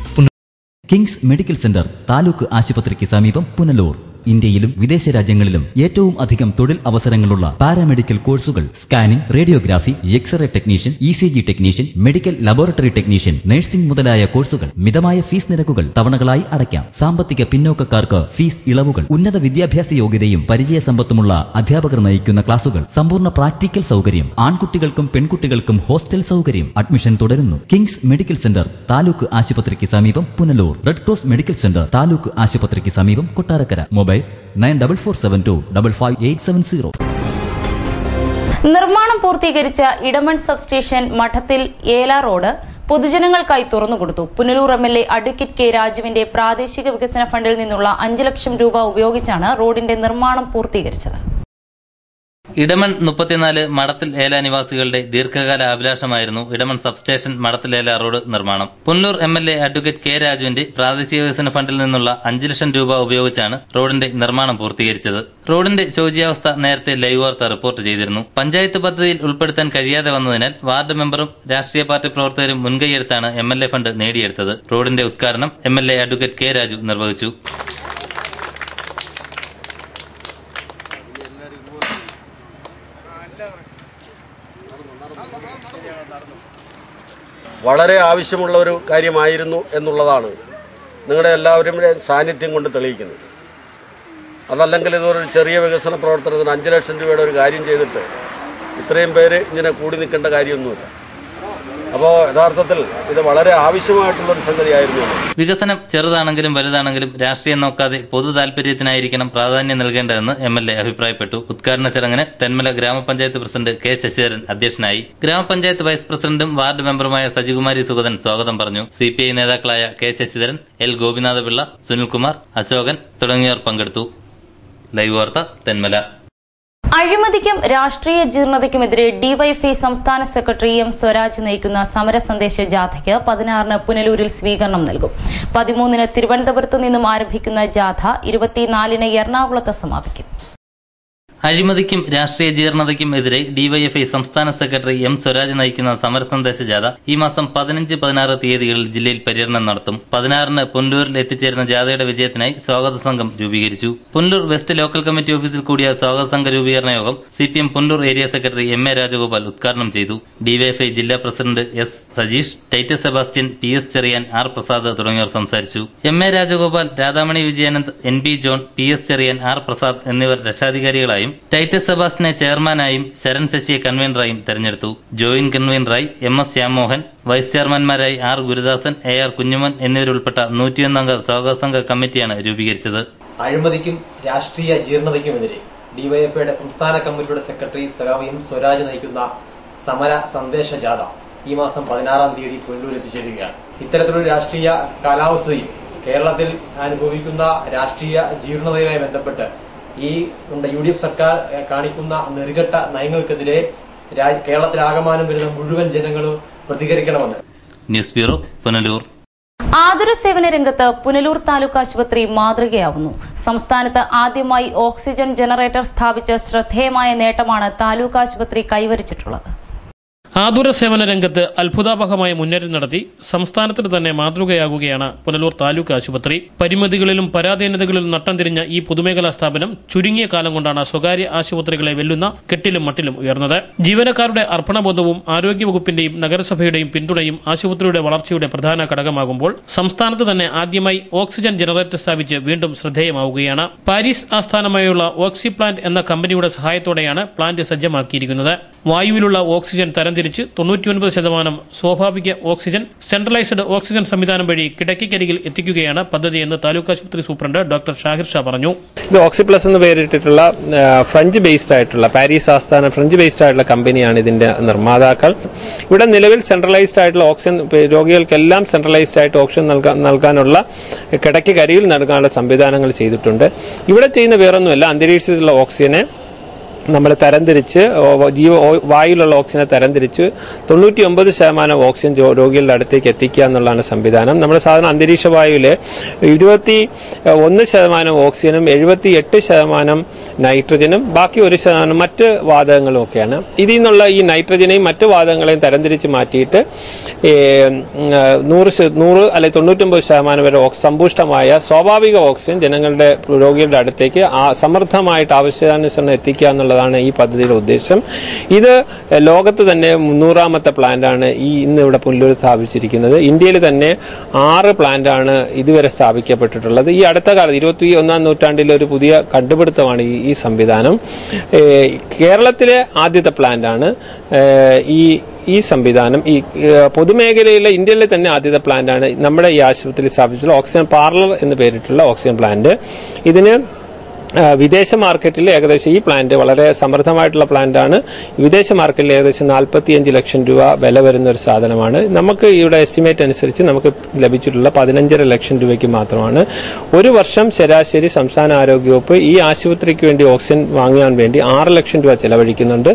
Kings medical centre, taluk ആശുപത്രിക്ക് സമീപം, പുനലൂർ. ഇന്ത്യയിലും വിദേശ രാജ്യങ്ങളിലും ഏറ്റവും അധികം തൊഴിൽ അവസരങ്ങളുള്ള പാരാമെഡിക്കൽ കോഴ്സുകൾ, scanning, radiography, x-ray technician, ECG technician, medical laboratory technician, nursing മുതലായ കോഴ്സുകൾ. മിതമായ ഫീസ് നിരക്കുകൾ തവണകളായി അടയ്ക്കാം. സാമ്പത്തിക പിന്നോക്കക്കാർക്ക് ഫീസ് ഇളവുകൾ. ഉന്നത വിദ്യാഭ്യാസ യോഗ്യതയും പരിചയസമ്പത്തുമുള്ള അധ്യാപകർ നയിക്കുന്ന ക്ലാസുകൾ. സമ്പൂർണ്ണ പ്രാക്ടിക്കൽ സൗകര്യം. ആൺകുട്ടികൾക്കും പെൺകുട്ടികൾക്കും ഹോസ്റ്റൽ സൗകര്യം. അഡ്മിഷൻ തുടരുന്നു. കിങ്സ് മെഡിക്കൽ സെന്റർ, താലൂക്ക് ആശുപത്രിക്ക് സമീപം, Punalur. Red cross medical centre, taluk ആശുപത്രിക്ക് സമീപം, കൊട്ടാരക്കര. മൊബൈൽ 9442555870. നിർമ്മാണം പൂർത്തീകരിച്ച ഇടമൺ സബ്സ്റ്റേഷൻ മഠത്തിൽ ഏല റോഡ് പൊതുജനങ്ങൾക്കായി തുറന്നുകൊടുത്തു. പുനലൂർ MLA അഡ്വക്കേറ്റ് കെ രാജുവിന്റെ പ്രാദേശിക വികസന ഫണ്ടിൽ നിന്നുള്ള 5 ലക്ഷം രൂപ ഉപയോഗിച്ചാണ് റോഡിന്റെ നിർമ്മാണം പൂർത്തീകരിച്ചത്. ഇടമൺ 34 മടത്തിൽ ഏല നിവാസികളുടെ ദീർഘകാല അഭിലാഷമായിരുന്നു ഇടമൺ സബ്സ്റ്റേഷൻ മടത്തിൽ ഏല റോഡ് നിർമ്മാണം. പുനലൂർ MLA അഡ്വക്കേറ്റ് കെ രാജുവിന്റെ പ്രാദേശിക വികസന ഫണ്ടിൽ നിന്നുള്ള 5 ലക്ഷം രൂപ ഉപയോഗിച്ചാണ് റോഡിന്റെ നിർമ്മാണം പൂർത്തീകരിച്ചത്. റോഡിന്റെ ശോച്യാവസ്ഥ നേരത്തെ ലൈവ് വാർത്ത റിപ്പോർട്ട് ചെയ്തിരുന്നു. പഞ്ചായത്ത് പദ്ധതിയിൽ ഉൾപ്പെടുത്താൻ കഴിയാതെ വന്നതിനാൽ വാർഡ് മെമ്പറും രാഷ്ട്രീയ പാർട്ടി പ്രവർത്തകരും മുൻകൈയെടുത്താണ് MLA ഫണ്ട് നേടിയെടുത്തത്. റോഡിന്റെ ഉദ്ഘാടനം MLA അഡ്വക്കേറ്റ് കെ രാജു നിർവഹിച്ചു. വളരെ ആവശ്യമുള്ള ഒരു കാര്യമായിരുന്നു എന്നുള്ളതാണ് നിങ്ങളുടെ എല്ലാവരുടെയും സാന്നിധ്യം കൊണ്ട് തെളിയിക്കുന്നത്. അതല്ലെങ്കിൽ ഇതൊരു ചെറിയ വികസന പ്രവർത്തനത്തിന് 5 ലക്ഷം രൂപയുടെ ഒരു കാര്യം ചെയ്തിട്ട് ഇത്രയും പേര് ഇങ്ങനെ കൂടി നിൽക്കേണ്ട കാര്യമൊന്നുമില്ല. അപ്പോൾ യഥാർത്ഥത്തിൽ ഇത് വളരെ ആവശ്യമായിട്ടുള്ളൊരു സംഗതിയായിരുന്നു. വികസനം ചെറുതാണെങ്കിലും വലുതാണെങ്കിലും രാഷ്ട്രീയം നോക്കാതെ പൊതു താൽപര്യത്തിനായിരിക്കണം പ്രാധാന്യം നൽകേണ്ടതെന്ന് MLA അഭിപ്രായപ്പെട്ടു. ഉദ്ഘാടന ചടങ്ങിന് തെന്മല ഗ്രാമപഞ്ചായത്ത് പ്രസിഡന്റ് കെ ശശിധരൻ അധ്യക്ഷനായി. ഗ്രാമപഞ്ചായത്ത് വൈസ് പ്രസിഡന്റും വാർഡ് മെമ്പറുമായ സജികുമാരി സുഗതൻ സ്വാഗതം പറഞ്ഞു. CPI നേതാക്കളായ കെ ശശിധരൻ, L ഗോപിനാഥപിള്ള, സുനിൽകുമാർ, അശോകൻ തുടങ്ങിയവർ പങ്കെടുത്തു. ലൈവ് വാർത്ത തെന്മല. അഴിമതിക്കും രാഷ്ട്രീയ ജീർണതയ്ക്കുമെതിരെ ഡിവൈഎഫ്ഐ സംസ്ഥാന സെക്രട്ടറി M സ്വരാജ് നയിക്കുന്ന സമര സന്ദേശ ജാഥയ്ക്ക് 16-ന് പുനലൂരിൽ സ്വീകരണം നൽകും. 13-ന് തിരുവനന്തപുരത്ത് നിന്നും ആരംഭിക്കുന്ന ജാഥ 24-ന് എറണാകുളത്ത് സമാപിക്കും. അഴിമതിക്കും രാഷ്ട്രീയ ജീർണതയ്ക്കും എതിരെ ഡിവൈഎഫ്ഐ സംസ്ഥാന സെക്രട്ടറി M സ്വരാജ് നയിക്കുന്ന സമരസന്ദേശ ജാഥ ഈ മാസം 15, 16 തീയതികളിൽ ജില്ലയിൽ പര്യടനം നടത്തും. 16-ന് പുനലൂരിൽ എത്തിച്ചേരുന്ന ജാഥയുടെ വിജയത്തിനായി സ്വാഗത സംഘം രൂപീകരിച്ചു. പുനലൂർ വെസ്റ്റ് ലോക്കൽ കമ്മിറ്റി ഓഫീസിൽ കൂടിയ സ്വാഗത സംഘ രൂപീകരണ യോഗം CPM Punalur area secretary MA Rajagopal ഉദ്ഘാടനം ചെയ്തു. ഡിവൈഎഫ്ഐ ജില്ലാ president S Sajeesh, Titus Sebastian, PS Cherian, R Prasad തുടങ്ങിയവർ സംസാരിച്ചു. MA Rajagopal, Radhamani Vijayanand, NB John, PS Cherian, R Prasad എന്നിവർ രക്ഷാധികാരികളായും ടൈറ്റസ് സെബാസ്റ്റിനെ ചെയർമാനായും ശരൺ ശശിയെ കൺവീനറായും തെരഞ്ഞെടുത്തു. ജോയിന്റ് കൺവീനറായി MS ശ്യാമോഹൻ, വൈസ് ചെയർമാൻമാരായി R ഗുരുദാസൻ, AR കുഞ്ഞുമോൻ എന്നിവരുൾപ്പെട്ട 101 അംഗ സ്വാഗത സംഘ കമ്മിറ്റിയാണ് രൂപീകരിച്ചത്. അഴിമതിക്കും രാഷ്ട്രീയ ജീർണതയ്ക്കുമെതിരെ ഡിവൈഎഫ്ഐയുടെ സംസ്ഥാന കമ്മിറ്റിയുടെ സെക്രട്ടറി സഖാവ് M സ്വരാജ് നയിക്കുന്ന സമര സന്ദേശ ജാഥ ഈ മാസം 16-ാം തീയതി പുനലൂർ എത്തിച്ചേരുകയാണ്. ഇത്തരത്തിലൊരു രാഷ്ട്രീയ കാലാവസ്ഥയിൽ കേരളത്തിൽ അനുഭവിക്കുന്ന രാഷ്ട്രീയ ജീർണതയുമായി ബന്ധപ്പെട്ട് ഈ UDF സർക്കാർ കാണിക്കുന്ന നെറുകെട്ട നയങ്ങൾക്കെതിരെ കേരളത്തിലാകമാനം വരുന്ന മുഴുവൻ ജനങ്ങളും പ്രതികരിക്കണമെന്ന് ന്യൂസ് ബ്യൂറോ പുനലൂർ. ആതുര സേവന രംഗത്ത് പുനലൂർ താലൂക്ക് ആശുപത്രി മാതൃകയാവുന്നു. സംസ്ഥാനത്ത് ആദ്യമായി ഓക്സിജൻ ജനറേറ്റർ സ്ഥാപിച്ച് ശ്രദ്ധേയമായ നേട്ടമാണ് താലൂക്ക് ആശുപത്രി കൈവരിച്ചിട്ടുള്ളത്. ആതുര സേവന രംഗത്ത് അത്ഭുതാപഹമായ മുന്നേറ്റം നടത്തി സംസ്ഥാനത്തിന് തന്നെ മാതൃകയാകുകയാണ് പുനലൂർ താലൂക്ക് ആശുപത്രി. പരിമിതികളിലും പരാധീനതകളിലും നട്ടം തിരിഞ്ഞ ഈ പൊതുമേഖലാ സ്ഥാപനം ചുരുങ്ങിയ കാലം കൊണ്ടാണ് സ്വകാര്യ ആശുപത്രികളെ വെല്ലുന്ന കെട്ടിലും മട്ടിലും ഉയർന്നത്. ജീവനക്കാരുടെ അർപ്പണബോധവും ആരോഗ്യവകുപ്പിന്റെയും നഗരസഭയുടെയും പിന്തുണയും ആശുപത്രിയുടെ വളർച്ചയുടെ പ്രധാന ഘടകമാകുമ്പോൾ സംസ്ഥാനത്ത് തന്നെ ആദ്യമായി ഓക്സിജൻ ജനറേറ്റർ സ്ഥാപിച്ച് വീണ്ടും ശ്രദ്ധേയമാവുകയാണ്. പാരീസ് ആസ്ഥാനമായുള്ള ഓക്സി പ്ലാന്റ് എന്ന കമ്പനിയുടെ സഹായത്തോടെയാണ് പ്ലാന്റ് സജ്ജമാക്കിയിരിക്കുന്നത്. വായുവിലുള്ള ഓക്സിജൻ തരംതിരിച്ച് 99% സ്വാഭാവിക ഓക്സിജൻ സെൻട്രലൈസ്ഡ് ഓക്സിജൻ സംവിധാനം വഴി കിടക്കിക്കരികിൽ എത്തിക്കുകയാണ് പദ്ധതിയെന്ന് താലൂക്ക് ആശുപത്രി സൂപ്രണ്ട് ഡോക്ടർ ഷാഹിർ ഷാ പറഞ്ഞു. ഇത് ഓക്സി പ്ലസ് എന്ന് പേരിട്ടിട്ടുള്ള ഫ്രഞ്ച് ബേസ്ഡ് ആയിട്ടുള്ള പാരീസ് ആസ്ഥാന ഫ്രഞ്ച് ബേസ്ഡ് ആയിട്ടുള്ള കമ്പനിയാണ് ഇതിന്റെ നിർമ്മാതാക്കൾ. ഇവിടെ നിലവിൽ സെൻട്രലൈസ്ഡ് ആയിട്ടുള്ള ഓക്സിജൻ രോഗികൾക്കെല്ലാം സെൻട്രലൈസ്ഡ് ആയിട്ട് ഓക്സിജൻ നൽകാനുള്ള കിടക്കിക്കരികിൽ നൽകാനുള്ള സംവിധാനങ്ങൾ ചെയ്തിട്ടുണ്ട്. ഇവിടെ ചെയ്യുന്ന വേറൊന്നുമല്ല, അന്തരീക്ഷത്തിലുള്ള ഓക്സിജനെ നമ്മൾ തരംതിരിച്ച് വായുവിലുള്ള ഓക്സിജനെ തരംതിരിച്ച് 99% ഓക്സിജൻ രോഗികളുടെ അടുത്തേക്ക് എത്തിക്കുക എന്നുള്ളതാണ് സംവിധാനം. നമ്മുടെ സാധാരണ അന്തരീക്ഷ വായുവിൽ 21% ഓക്സിജനും 78% നൈട്രജനും ബാക്കി 1% മറ്റ് വാതകങ്ങളും ഒക്കെയാണ്. ഇതിൽ നിന്നുള്ള ഈ നൈട്രജനെയും മറ്റ് വാതകങ്ങളെയും തരംതിരിച്ച് മാറ്റിയിട്ട് 100 അല്ലെങ്കിൽ 99% വരെ സമ്പുഷ്ടമായ സ്വാഭാവിക ഓക്സിജൻ രോഗികളുടെ അടുത്തേക്ക് സമൃദ്ധമായിട്ട് ആവശ്യാനുസരണം എത്തിക്കുക എന്നുള്ളതാണ് ഈ പദ്ധതിയുടെ ഉദ്ദേശം. ഇത് ലോകത്ത് തന്നെ 300ാമത്തെ പ്ലാന്റാണ് ഇന്ന് ഇവിടെ പുനലൂർ സ്ഥാപിച്ചിരിക്കുന്നത്. ഇന്ത്യയിൽ തന്നെ 6 പ്ലാന്റാണ് ഇതുവരെ സ്ഥാപിക്കപ്പെട്ടിട്ടുള്ളത്. ഈ അടുത്ത കാലത്ത് 21ാം നൂറ്റാണ്ടിലെ ഒരു പുതിയ കണ്ടുപിടുത്തമാണ് ഈ സംവിധാനം. കേരളത്തിലെ ആദ്യത്തെ പ്ലാന്റാണ് ഈ സംവിധാനം. ഈ പൊതുമേഖലയിലെ ഇന്ത്യയിലെ തന്നെ ആദ്യത്തെ പ്ലാന്റാണ് നമ്മുടെ ഈ ആശുപത്രിയിൽ സ്ഥാപിച്ചിട്ടുള്ള ഓക്സിജൻ പാർലർ എന്ന് പേരിട്ടുള്ള ഓക്സിജൻ പ്ലാന്റ്. ഇതിന് വിദേശ മാർക്കറ്റിൽ ഏകദേശം ഈ പ്ലാന്റ് വളരെ സമൃദ്ധമായിട്ടുള്ള പ്ലാന്റാണ്. വിദേശ മാർക്കറ്റിൽ ഏകദേശം 45 ലക്ഷം രൂപ വില വരുന്ന ഒരു സാധനമാണ്. നമുക്ക് ഇവിടെ എസ്റ്റിമേറ്റ് അനുസരിച്ച് നമുക്ക് ലഭിച്ചിട്ടുള്ള 15.5 ലക്ഷം രൂപയ്ക്ക് മാത്രമാണ്. ഒരു വർഷം ശരാശരി സംസ്ഥാന ആരോഗ്യവകുപ്പ് ഈ ആശുപത്രിക്ക് വേണ്ടി ഓക്സിജൻ വാങ്ങാൻ വേണ്ടി 6 ലക്ഷം രൂപ ചെലവഴിക്കുന്നുണ്ട്.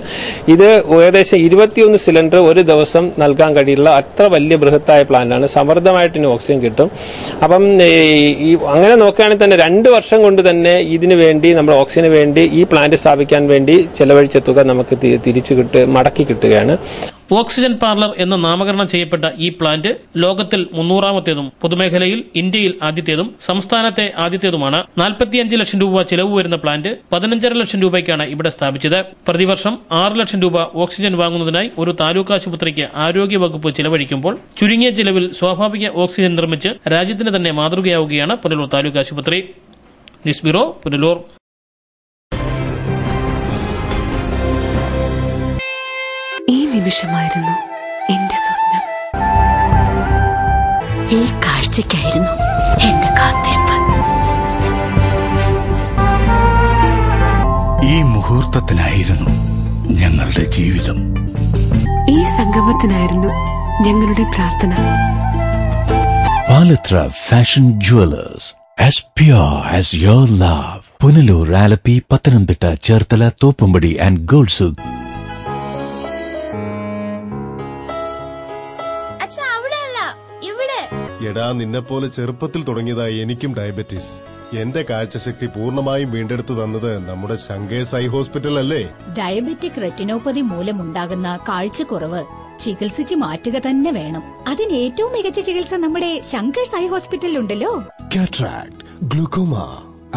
ഇത് ഏകദേശം 21 സിലിണ്ടർ ഒരു ദിവസം നൽകാൻ കഴിയുള്ള അത്ര വലിയ ബൃഹത്തായ പ്ലാന്റാണ്. സമൃദ്ധമായിട്ട് ഇനി ഓക്സിജൻ കിട്ടും. അപ്പം അങ്ങനെ നോക്കുകയാണെങ്കിൽ തന്നെ 2 വർഷം കൊണ്ട് തന്നെ ഇതിനു വേണ്ടി നമ്മൾ ഓക്സിജന് വേണ്ടി ഈ പ്ലാന്റ് സ്ഥാപിക്കാൻ വേണ്ടി ചെലവഴിച്ച തുക നമുക്ക് തിരിച്ചു മടക്കി കിട്ടുകയാണ്. ഓക്സിജൻ പാർലർ എന്ന നാമകരണം ചെയ്യപ്പെട്ട ഈ പ്ലാന്റ് ലോകത്തിൽ 300ാമത്തേതും പൊതുമേഖലയിൽ ഇന്ത്യയിൽ ആദ്യത്തേതും സംസ്ഥാനത്തെ ആദ്യത്തേതുമാണ്. 45 ലക്ഷം രൂപ ചെലവ് വരുന്ന പ്ലാന്റ് 15.5 ലക്ഷം രൂപയ്ക്കാണ് ഇവിടെ സ്ഥാപിച്ചത്. പ്രതിവർഷം 6 ലക്ഷം രൂപ ഓക്സിജൻ വാങ്ങുന്നതിനായി ഒരു താലൂക്ക് ആശുപത്രിക്ക് ആരോഗ്യവകുപ്പ് ചെലവഴിക്കുമ്പോൾ ചുരുങ്ങിയ ചെലവിൽ സ്വാഭാവിക ഓക്സിജൻ നിർമ്മിച്ച് രാജ്യത്തിന് തന്നെ മാതൃകയാവുകയാണ് പുനലൂർ താലൂക്ക് ആശുപത്രി. News bureau, Punalur. ഈ നിമിഷമായിരുന്നു എന്റെ സ്വപ്നം. ഈ കാഴ്ചയ്ക്കായിരുന്നു എന്റെ കാത്തിരിപ്പ്. ഈ മുഹൂർത്തത്തിനായിരുന്നു ഞങ്ങളുടെ ജീവിതം. ഈ സംഗമത്തിനായിരുന്നു ഞങ്ങളുടെ പ്രാർത്ഥന. Palathra fashion jewellers, as pure as your love. Punalur, Alleppey, Pathanamthitta, Cherthala, Thoppumpady and ഗോൾസുക്. എടാ, നിന്നെപ്പോലെ ചെറുപ്പത്തിൽ തുടങ്ങിയതായി എനിക്കും ഡയബറ്റീസ്. എന്റെ കാഴ്ചശക്തി പൂർണ്ണമായും വീണ്ടെടുത്തു തന്നത് നമ്മുടെ ശങ്കേഴ്സ് ഐ ഹോസ്പിറ്റൽ അല്ലേ? ഡയബറ്റിക് റെറ്റിനോപ്പതി മൂലമുണ്ടാകുന്ന കാഴ്ചക്കുറവ് ചികിത്സിച്ച് മാറ്റുക തന്നെ വേണം. അതിന് ഏറ്റവും മികച്ച ചികിത്സ നമ്മുടെ ശങ്കേഴ്സ് ഐ ഹോസ്പിറ്റലിൽ ഉണ്ടല്ലോ. Cataract, glaucoma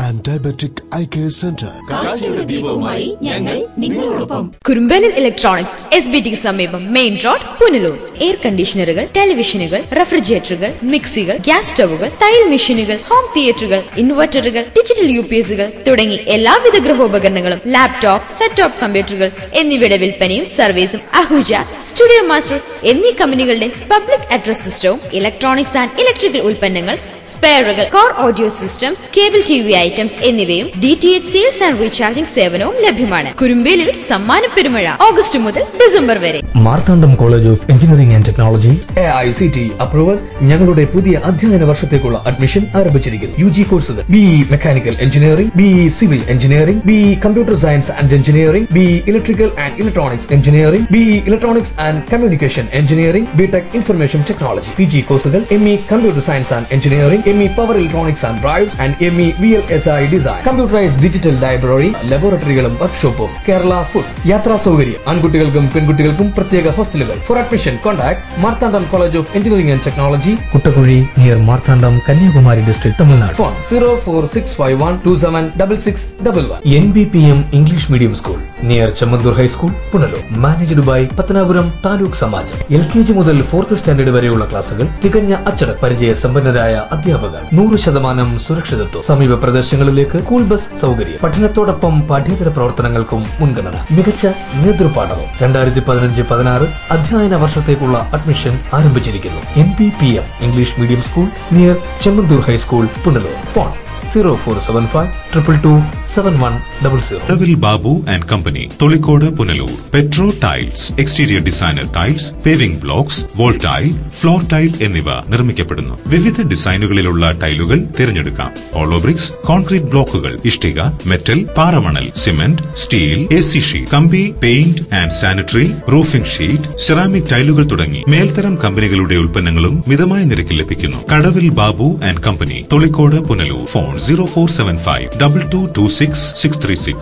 and diabetic eye care centre. കാഴ്ചയുടെ ദീപവുമായി ഞങ്ങൾ നിങ്ങളോടൊപ്പം. കുറുമ്പലിൽ ഇലക്ട്രോണിക്സ്, SBT സമീപം, മെയിൻ റോഡ്, പുനലൂർ. എയർ കണ്ടീഷണറുകൾ, ടെലിവിഷനുകൾ, റെഫ്രിജറേറ്ററുകൾ, മിക്സികൾ, ഗ്യാസ് സ്റ്റവുകൾ, തയ്യൽ മെഷീനുകൾ, ഹോം തിയേറ്ററുകൾ, ഇൻവെർട്ടറുകൾ, ഡിജിറ്റൽ UPSകൾ തുടങ്ങി എല്ലാവിധ ഗൃഹോപകരണങ്ങളും, ലാപ്ടോപ്പ്, സെറ്റ് ടോപ്പ് കമ്പ്യൂട്ടറുകൾ എന്നിവയുടെ വിൽപ്പനയും സർവീസും അഹൂജ, സ്റ്റുഡിയോ മാസ്റ്റർ എന്നീ കമ്പനികളുടെ പബ്ലിക് അഡ്രസ് സിസ്റ്റവും ഇലക്ട്രോണിക്സ് ആൻഡ് ഇലക്ട്രിക്കൽ ഉൽപ്പന്നങ്ങൾ, സ്പെയറുകൾ, core audio systems, cable TV items എന്നിവയും DTH സെയിൽസ് ആൻഡ് റീചാർജിംഗ് സേവനവും ലഭ്യമാണ്. കുറുമ്പേലിൽ സമ്മാന പെരുമഴ ഓഗസ്റ്റ് മുതൽ ഡിസംബർ വരെ. Marthandam college of engineering and technology AICT approval. ഞങ്ങളുടെ പുതിയ അധ്യയന വർഷത്തേക്കുള്ള അഡ്മിഷൻ ആരംഭിച്ചിരിക്കുന്നു. UG കോഴ്സുകൾ BE mechanical engineering, BE civil engineering, BE computer science and engineering, BE electrical and electronics engineering, BE electronics and communication engineering, BTech information technology. PG കോഴ്സുകൾ ME computer science and engineering, ME power electronics and drives and ME VLSI design. Computerised digital library, ലബോറട്ടറികളും വർക്ക്ഷോപ്പും. Kerala food. യാത്രാ സൗകര്യം. ആൺകുട്ടികൾക്കും പെൺകുട്ടികൾക്കും പ്രത്യേക ഹോസ്റ്റലുകൾ. For admission contact Marthandam college of engineering and technology, Kuttakuzhi, near Marthandam, Kanyakumari district, Tamilnadu. Phone 04651276611. NBPM English medium school near Chemmanthur high school, Punalur. Managed by Pathanapuram taluk Samajam. LKG മുതൽ 4th standard വരെയുള്ള ക്ലാസുകൾ. തികഞ്ഞ അച്ചടക്ക പരിചയ സമ്പന്നരായ അധ്യാപകർ. 100% സുരക്ഷിതത്വം. സമീപ പ്രദേശങ്ങളിലേക്ക് സ്കൂൾ ബസ് സൗകര്യം. പഠനത്തോടൊപ്പം പാഠ്യേതര പ്രവർത്തനങ്ങൾക്കും മുൻഗണന. മികച്ച നേതൃപാഠവും. 2015-16 അധ്യയന വർഷത്തേക്കുള്ള അഡ്മിഷൻ ആരംഭിച്ചിരിക്കുന്നു. NBPM English medium school near Chemmanthur high school, Punalur. Phone 0475227100. കടവിൽ Babu and company, Tholikode, Punalur. Petro tiles, exterior designer tiles, paving blocks, wall tile, floor tile എന്നിവ നിർമ്മിക്കപ്പെടുന്നു. വിവിധ ഡിസൈനുകളിലുള്ള ടൈലുകൾ തിരഞ്ഞെടുക്കാം. ഹോളോ ബ്രിക്സ്, കോൺക്രീറ്റ് ബ്ലോക്കുകൾ, ഇഷ്ടിക, മെറ്റൽ, പാറമണൽ, സിമന്റ്, സ്റ്റീൽ, AC ഷീറ്റ്, കമ്പി, paint and sanitary, roofing sheet, ceramic ടൈലുകൾ തുടങ്ങി മേൽത്തരം കമ്പനികളുടെ ഉൽപ്പന്നങ്ങളും മിതമായ നിരക്കിൽ ലഭിക്കുന്നു. Kadavil Babu and company, Tholikode, Punalur. Phone 0475222636.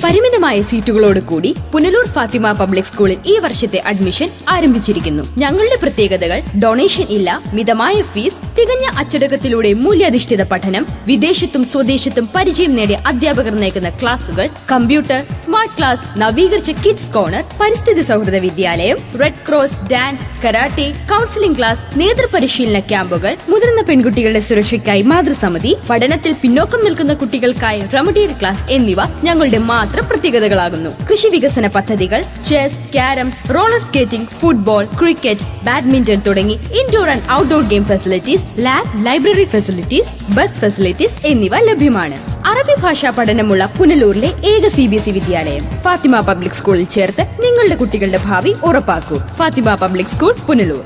പരിമിതമായ സീറ്റുകളോട് കൂടി പുനലൂർ ഫാത്തിമ പബ്ലിക് സ്കൂളിൽ ഈ വർഷത്തെ അഡ്മിഷൻ ആരംഭിച്ചിരിക്കുന്നു. ഞങ്ങളുടെ പ്രത്യേകതകൾ: ഡൊണേഷൻ ഇല്ല, മിതമായ ഫീസ്, തികഞ്ഞ അച്ചടക്കത്തിലൂടെ മൂല്യാധിഷ്ഠിത പഠനം, വിദേശത്തും സ്വദേശത്തും പരിചയം നേടിയ അധ്യാപകർ നയിക്കുന്ന ക്ലാസുകൾ, കമ്പ്യൂട്ടർ, സ്മാർട്ട് ക്ലാസ്, നവീകരിച്ച കിഡ്സ് കോർണർ, പരിസ്ഥിതി സൗഹൃദ വിദ്യാലയം, red cross, dance, karate, counselling class, നേതൃപരിശീലന ക്യാമ്പുകൾ, മുതിർന്ന പെൺകുട്ടികളുടെ സുരക്ഷയ്ക്കായി മാതൃസമിതി, പഠനത്തിൽ പിന്നോക്കം നിൽക്കുന്ന കുട്ടികൾക്കായി റെമഡിയൽ ക്ലാസ് എന്നിവ ഞങ്ങളുടെ മാത്രം പ്രത്യേകതകളാകുന്നു. കൃഷി വികസന പദ്ധതികൾ, chess, carroms, roller skating, football, cricket, badminton തുടങ്ങി indoor and outdoor game facilities lab, library facilities, bus facilities എന്നിവ ലഭ്യമാണ്. അറബി ഭാഷാ പഠനമുള്ള പുനലൂരിലെ ഏക CBSE വിദ്യാലയം. ഫാത്തിമ പബ്ലിക് സ്കൂളിൽ ചേർത്ത് നിങ്ങളുടെ കുട്ടികളുടെ ഭാവി ഉറപ്പാക്കൂ. Fathima public school, Punalur.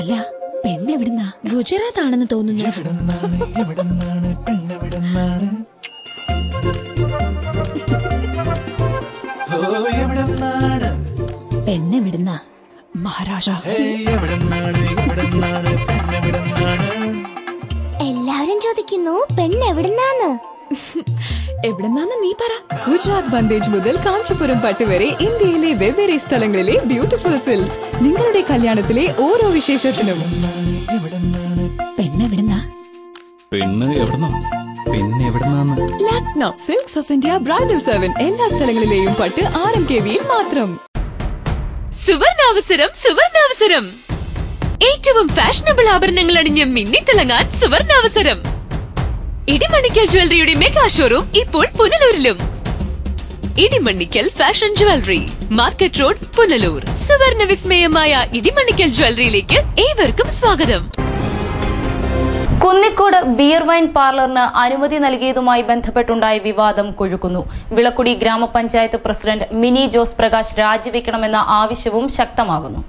അല്ല, പെണ്ണെവിടുന്നാ? ഗുജറാത്ത് ആണെന്ന് തോന്നുന്നു. പെണ്ണെവിടുന്നാ? മഹാരാഷ്ട്ര. എല്ലാവരും ചോദിക്കുന്നു പെണ്ണെവിടുന്നാന്ന്. എവിടെന്നാന്ന് നീ പറ. ഗുജറാത്ത് ബന്ദേജ് മുതൽ കാഞ്ചീപുരം പട്ട് വരെ ഇന്ത്യയിലെ വെവ്വേറെ സ്ഥലങ്ങളിലെ ബ്യൂട്ടിഫുൾ സിൽക്സ്. നിങ്ങളുടെ കല്യാണത്തിലെ ഓരോ വിശേഷത്തിനും. പെണ്ണെവിടുന്നാ? പെണ്ണ് എവിടുന്നാ? പിന്നെ എവിടുന്നാന്ന്? Lucknow silks of India bridal seven. എല്ലാ സ്ഥലങ്ങളിലെയും പട്ട് RMKVയിൽ മാത്രം. സുവർണാവസരം, സുവർണാവസരം! ഏറ്റവും ഫാഷനബിൾ ആഭരണങ്ങൾ അണിഞ്ഞ് മിന്നിത്തിളങ്ങാൻ സുവർണാവസരം. ഇടിമണ്ണിക്കൽ ജ്വല്ലറിയുടെ മെഗാ ഷോറൂം ഇപ്പോൾ പുനലൂരിലും. Idimannickal fashion jewellery, market road, Punalur. സുവർണ വിസ്മയമായ ഇടിമണ്ണിക്കൽ ജ്വല്ലറിയിലേക്ക് ഏവർക്കും സ്വാഗതം. കുന്നിക്കോട് ബിയർ വൈൻ പാർലറിന് അനുമതി നൽകിയതുമായി ബന്ധപ്പെട്ടുണ്ടായ വിവാദം കൊഴുക്കുന്നു. വിളക്കുടി ഗ്രാമപഞ്ചായത്ത് പ്രസിഡന്റ് മിനി ജോസ് പ്രകാശ് രാജിവെക്കണമെന്ന ആവശ്യവും ശക്തമാകുന്നു.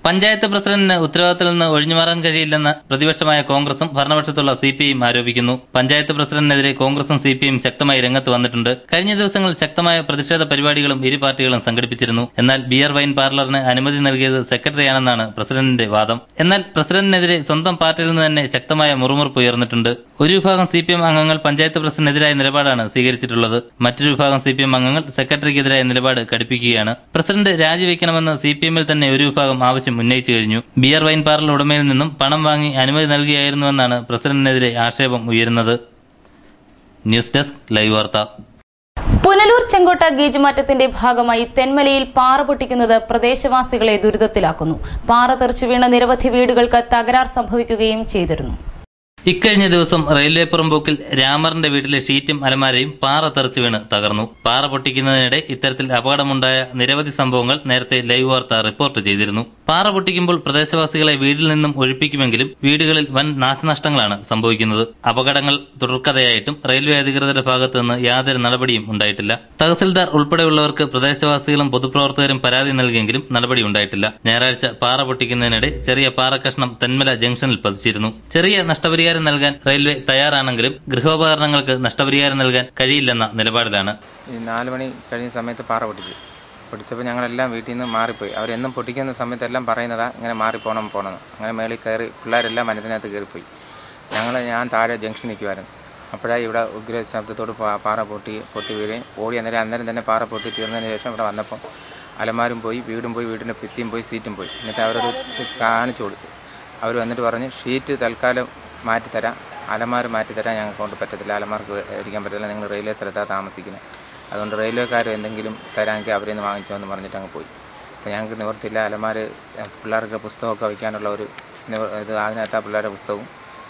പഞ്ചായത്ത് പ്രസിഡന്റിന് ഉത്തരവാദിത്തത്തിൽ നിന്ന് ഒഴിഞ്ഞുമാറാൻ കഴിയില്ലെന്ന് പ്രതിപക്ഷമായ കോൺഗ്രസും ഭരണപക്ഷത്തുള്ള CPIയും ആരോപിക്കുന്നു. പഞ്ചായത്ത് പ്രസിഡന്റിനെതിരെ കോൺഗ്രസും CPIയും ശക്തമായി രംഗത്ത് വന്നിട്ടുണ്ട്. കഴിഞ്ഞ ദിവസങ്ങളിൽ ശക്തമായ പ്രതിഷേധ പരിപാടികളും ഇരു പാർട്ടികളും സംഘടിപ്പിച്ചിരുന്നു. എന്നാൽ ബിയർ വൈൻ പാർലറിന് അനുമതി നൽകിയത് സെക്രട്ടറിയാണെന്നാണ് പ്രസിഡന്റിന്റെ വാദം. എന്നാൽ പ്രസിഡന്റിനെതിരെ സ്വന്തം പാർട്ടിയിൽ നിന്ന് തന്നെ ശക്തമായ മുറുമുറുപ്പ് ഉയർന്നിട്ടുണ്ട്. ഒരു വിഭാഗം CPM അംഗങ്ങൾ പഞ്ചായത്ത് പ്രസിഡന്റിനെതിരായ നിലപാടാണ് സ്വീകരിച്ചിട്ടുള്ളത്. മറ്റൊരു വിഭാഗം CPM അംഗങ്ങൾ സെക്രട്ടറിക്കെതിരായ നിലപാട് കടുപ്പിക്കുകയാണ്. പ്രസിഡന്റ് രാജിവെക്കണമെന്ന് CPMൽ തന്നെ ഒരു വിഭാഗം ആവശ്യം ഉന്നയിച്ചു കഴിഞ്ഞു. ബിയർ വൈൻ പാർലർ ഉടമയിൽ നിന്നും പണം വാങ്ങി അനുമതി നൽകുകയായിരുന്നുവെന്നാണ് പ്രസിഡന്റിനെതിരെ ആക്ഷേപം ഉയരുന്നത്. ന്യൂസ് ഡെസ്ക് ലൈവ് വാർത്ത. പുനലൂർ ചെങ്കോട്ട ഗേജ് മാറ്റത്തിന്റെ ഭാഗമായി തെന്മലയിൽ പാറ പൊട്ടിക്കുന്നത് പ്രദേശവാസികളെ ദുരിതത്തിലാക്കുന്നു. പാറ തെറിച്ചു വീണ നിരവധി വീടുകൾക്ക് തകരാർ സംഭവിക്കുകയും ചെയ്തിരുന്നു. ഇക്കഴിഞ്ഞ ദിവസം റെയിൽവേ പുറമ്പോക്കിൽ രാമറിന്റെ വീട്ടിലെ ഷീറ്റും അലമാരയും പാറ തെറിച്ചു വീണ് തകർന്നു. പാറ പൊട്ടിക്കുന്നതിനിടെ ഇത്തരത്തിൽ അപകടമുണ്ടായ നിരവധി സംഭവങ്ങൾ നേരത്തെ ലൈവ് വാർത്ത റിപ്പോർട്ട് ചെയ്തിരുന്നു. പാറ പൊട്ടിക്കുമ്പോൾ പ്രദേശവാസികളെ വീട്ടിൽ നിന്നും ഒഴിപ്പിക്കുമെങ്കിലും വീടുകളിൽ വൻ നാശനഷ്ടങ്ങളാണ് സംഭവിക്കുന്നത്. അപകടങ്ങൾ തുടർക്കഥയായിട്ടും റെയിൽവേ അധികൃതരുടെ ഭാഗത്തു നിന്ന് യാതൊരു നടപടിയും ഉണ്ടായിട്ടില്ല. തഹസിൽദാർ ഉൾപ്പെടെയുള്ളവർക്ക് പ്രദേശവാസികളും പൊതുപ്രവർത്തകരും പരാതി നൽകിയെങ്കിലും നടപടി ഉണ്ടായിട്ടില്ല. ഞായറാഴ്ച പാറ പൊട്ടിക്കുന്നതിനിടെ ചെറിയ പാറക്കഷ്ണം തെന്മല ജംഗ്ഷനിൽ പതിച്ചിരുന്നു. ചെറിയ നഷ്ടപരിഹാരം നൽകാൻ റെയിൽവേ തയ്യാറാണെങ്കിലും ഗൃഹോപകരണങ്ങൾക്ക് നഷ്ടപരിഹാരം നൽകാൻ കഴിയില്ലെന്ന നിലപാടിലാണ്. 4 മണി കഴിഞ്ഞ സമയത്ത് പാറ പൊട്ടിച്ചപ്പോൾ ഞങ്ങളെല്ലാം വീട്ടിൽ നിന്ന് മാറിപ്പോയി. അവരെന്നും പൊട്ടിക്കുന്ന സമയത്തെല്ലാം പറയുന്നതാ ഇങ്ങനെ മാറിപ്പോണം പോകണമെന്ന്. അങ്ങനെ മേളിൽ കയറി പിള്ളേരെല്ലാം വനത്തിനകത്ത് കയറിപ്പോയി. ഞാൻ താഴെ ജംഗ്ഷൻ നിൽക്കുമായിരുന്നു. അപ്പോഴാണ് ഇവിടെ ഉഗ്ര ശബ്ദത്തോട് പാറ പൊട്ടി വീഴുകയും ഓടി. അന്നേരം തന്നെ പാറ പൊട്ടി തീർന്നതിന് ശേഷം ഇവിടെ വന്നപ്പോൾ അലമാരും പോയി, വീടും പോയി, വീടിൻ്റെ ഭിത്തിയും പോയി, സീറ്റും പോയി. എന്നിട്ട് അവരൊരു കാണിച്ചു കൊടുത്തു. അവർ വന്നിട്ട് പറഞ്ഞ് ഷീറ്റ് തൽക്കാലം മാറ്റിത്തരാം, അലമാർ മാറ്റിത്തരാൻ ഞങ്ങൾക്ക് കൊണ്ട് പറ്റത്തില്ല, അലമാർക്ക് ഇരിക്കാൻ പറ്റത്തില്ല, നിങ്ങൾ റെയിൽവേ സ്ഥലത്താണ് താമസിക്കുന്നത്, അതുകൊണ്ട് റെയിൽവേക്കാർ എന്തെങ്കിലും തരാമെങ്കിൽ അവരിൽ നിന്ന് വാങ്ങിച്ചോ എന്ന് പറഞ്ഞിട്ട് അങ്ങ് പോയി. അപ്പോൾ ഞങ്ങൾക്ക് നിവർത്തില്ല. അലമാർ പിള്ളേർക്ക് പുസ്തകമൊക്കെ വയ്ക്കാനുള്ള ഒരു ഇത് അതിനകത്താണ് പിള്ളേരുടെ പുസ്തകവും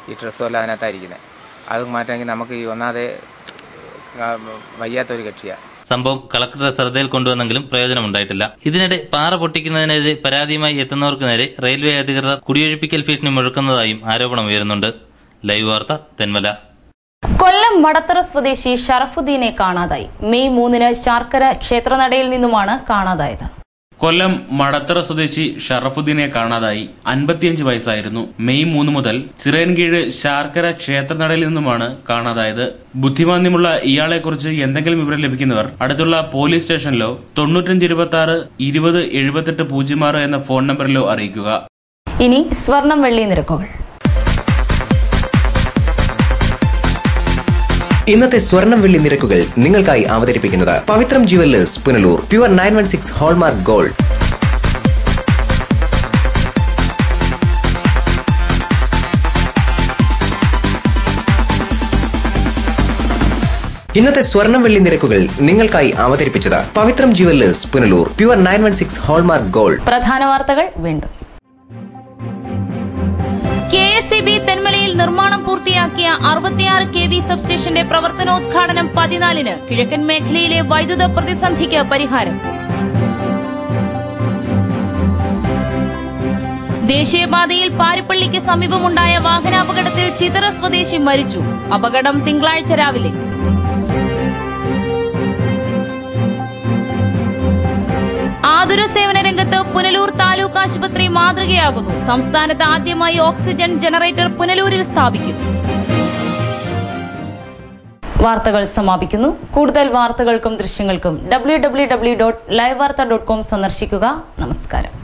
ഈ ഡ്രസ്സും എല്ലാം അതിനകത്തായിരിക്കുന്നത്. അത് മാറ്റാമെങ്കിൽ നമുക്ക് ഈ ഒന്നാതെ വയ്യാത്തൊരു കക്ഷിയാണ്. സംഭവം കളക്ടറുടെ ശ്രദ്ധയിൽ കൊണ്ടുവന്നെങ്കിലും പ്രയോജനമുണ്ടായിട്ടില്ല. ഇതിനിടെ പാറ പൊട്ടിക്കുന്നതിനെതിരെ പരാതിയുമായി എത്തുന്നവർക്ക് നേരെ റെയിൽവേ അധികൃതർ കുടിയൊഴിപ്പിക്കൽ ഭീഷണി മുഴക്കുന്നതായും ആരോപണം ഉയരുന്നുണ്ട്. ലൈവ് വാർത്ത തെന്മല. കൊല്ലം മടത്തറ സ്വദേശി ഷറഫുദ്ദീനെ കാണാതായി. മെയ് 3 ശാർക്കര ക്ഷേത്രനടയിൽ നിന്നുമാണ് കാണാതായത്. കൊല്ലം മടത്തറ സ്വദേശി ഷറഫുദ്ദീനെ കാണാതായി. 55 വയസ്സായിരുന്നു. മെയ് 3 മുതൽ ചിറയൻകീഴ് ശാർക്കര ക്ഷേത്രനടയിൽ നിന്നുമാണ് കാണാതായത്. ബുദ്ധിമാന്ദ്യമുള്ള ഇയാളെക്കുറിച്ച് എന്തെങ്കിലും വിവരം ലഭിക്കുന്നവർ അടുത്തുള്ള പോലീസ് സ്റ്റേഷനിലോ 9526 20 78 06 എന്ന ഫോൺ നമ്പറിലോ അറിയിക്കുക. ഇനി സ്വർണം വെള്ളി നിരക്കുകൾ. ഇന്നത്തെ സ്വർണം വെള്ളി നിരക്കുകൾ നിങ്ങൾക്കായി അവതരിപ്പിക്കുന്നത് Pavithram jewellers Punalur. Pure 916 hallmark gold. ഇന്നത്തെ സ്വർണം വെള്ളി നിരക്കുകൾ നിങ്ങൾക്കായി അവതരിപ്പിച്ചത് Pavithram jewellers Punalur. Pure 916 hallmark gold. പ്രധാന വാർത്തകൾ വീണ്ടും. KSEB തെന്മലയിൽ നിർമ്മാണം പൂർത്തിയാക്കിയ 66 kV സബ്സ്റ്റേഷന്റെ പ്രവർത്തനോദ്ഘാടനം 14-ന്. കിഴക്കൻ മേഖലയിലെ വൈദ്യുത പ്രതിസന്ധിക്ക് പരിഹാരം. ദേശീയപാതയിൽ പാരിപ്പള്ളിക്ക് സമീപമുണ്ടായ വാഹനാപകടത്തിൽ ചിതറ സ്വദേശി മരിച്ചു. അപകടം തിങ്കളാഴ്ച രാവിലെ. ആതുര സേവന രംഗത്ത് പുനലൂർ താലൂക്ക് ആശുപത്രി മാതൃകയാകുന്നു. സംസ്ഥാനത്ത് ആദ്യമായി ഓക്സിജൻ ജനറേറ്റർ പുനലൂരിൽ സ്ഥാപിക്കും. വാർത്തകൾ സമാപിക്കുന്നു. കൂടുതൽ വാർത്തകൾക്കും ദൃശ്യങ്ങൾക്കും www.livevarta.com സന്ദർശിക്കുക. നമസ്കാരം.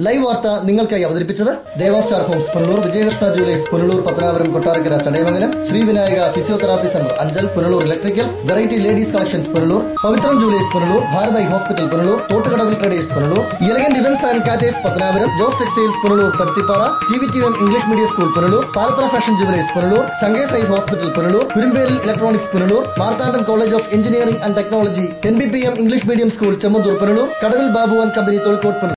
ലൈവ് വാർത്ത നിങ്ങൾക്കായി അവതരിപ്പിച്ചത് Deva star homes Punalur, Vijayakrishna jewellers Punalur, Pathanapuram, Kottarakkara, Chadayamangalam, Shri Vinayaka physiotherapy centre Anchal Punalur, electricals, variety ladies collections Punalur, Pavithram jewellers Punalur, Bharata hospital Punalur, Thottukadavil traders Punalur, elegant events and caterers Pathanapuram, Jose textiles Punalur, Paruthippara, TVTM English medium school Punalur, Palathara fashion jewellers Punalur, Shankar's eye hospital Punalur, Kurumberil electronics Punalur, Marthandam college of engineering and technology, NBPM English medium school Chemmanthoor Punalur, Kadavil Babu and company തൊഴിൽക്കോട് Punalur.